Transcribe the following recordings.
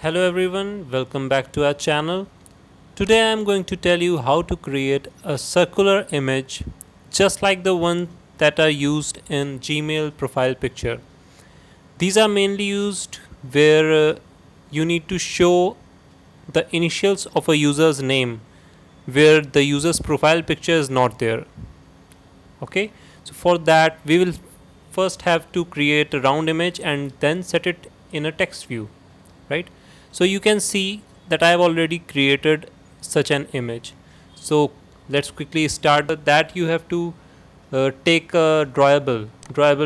Hello everyone, welcome back to our channel. Today I am going to tell you how to create a circular image just like the one that are used in Gmail profile picture. These are mainly used where you need to show the initials of a user's name where the user's profile picture is not there. Okay, so for that we will first have to create a round image and then set it in a text view, right? So you can see that I have already created such an image. So let's quickly start with that. You have to take a drawable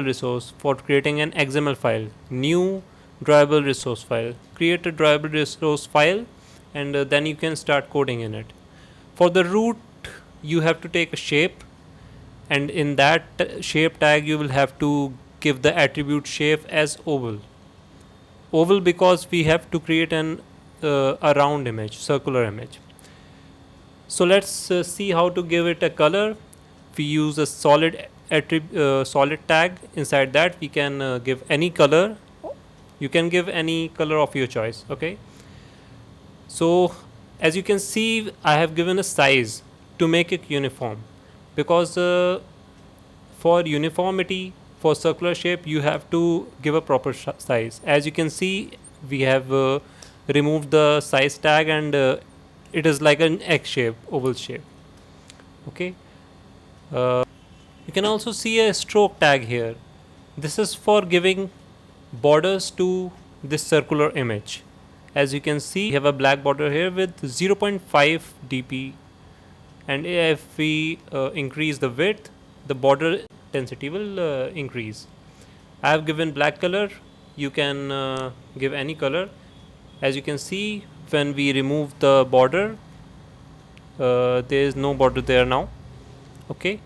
resource for creating an XML file. New drawable resource file. Create a drawable resource file, and then you can start coding in it. For the root, you have to take a shape, and in that shape tag you will have to give the attribute shape as oval because we have to create a round image, circular image. So let's see how to give it a color. We use a solid tag. Inside that we can give any color. You can give any color of your choice. Okay, so as you can see I have given a size to make it uniform because for uniformity for circular shape you have to give a proper size. As you can see we have removed the size tag and it is like an egg shape, oval shape. Okay, you can also see a stroke tag here. This is for giving borders to this circular image. As you can see we have a black border here with 0.5 dp, and if we increase the width the border density will increase. I have given black color. You can give any color. As you can see when we remove the border there is no border there now. Okay,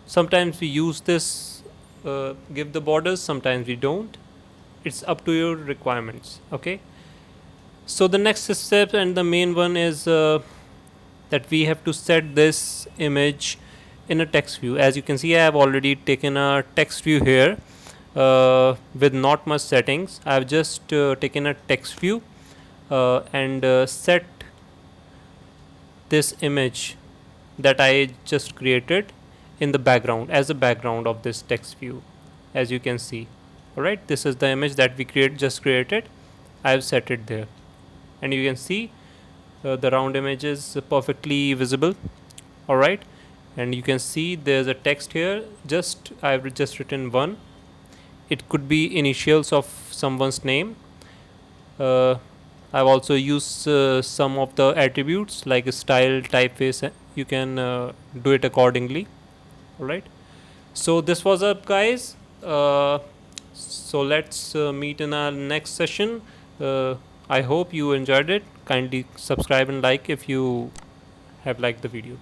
sometimes we use this give the borders, sometimes we don't. It's up to your requirements. Okay, so the next step and the main one is that we have to set this image in a text view. As you can see I have already taken a text view here with not much settings. I have just taken a text view and set this image that I just created in the background as a background of this text view. As you can see, alright, this is the image that we just created. I have set it there, and you can see the round image is perfectly visible. Alright, and you can see there's a text here. I've just written one. It could be initials of someone's name. I've also used some of the attributes like a style, typeface. You can do it accordingly. Alright, so this was up guys. So let's meet in our next session. I hope you enjoyed it. Kindly subscribe and like if you have liked the video.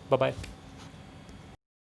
Bye bye.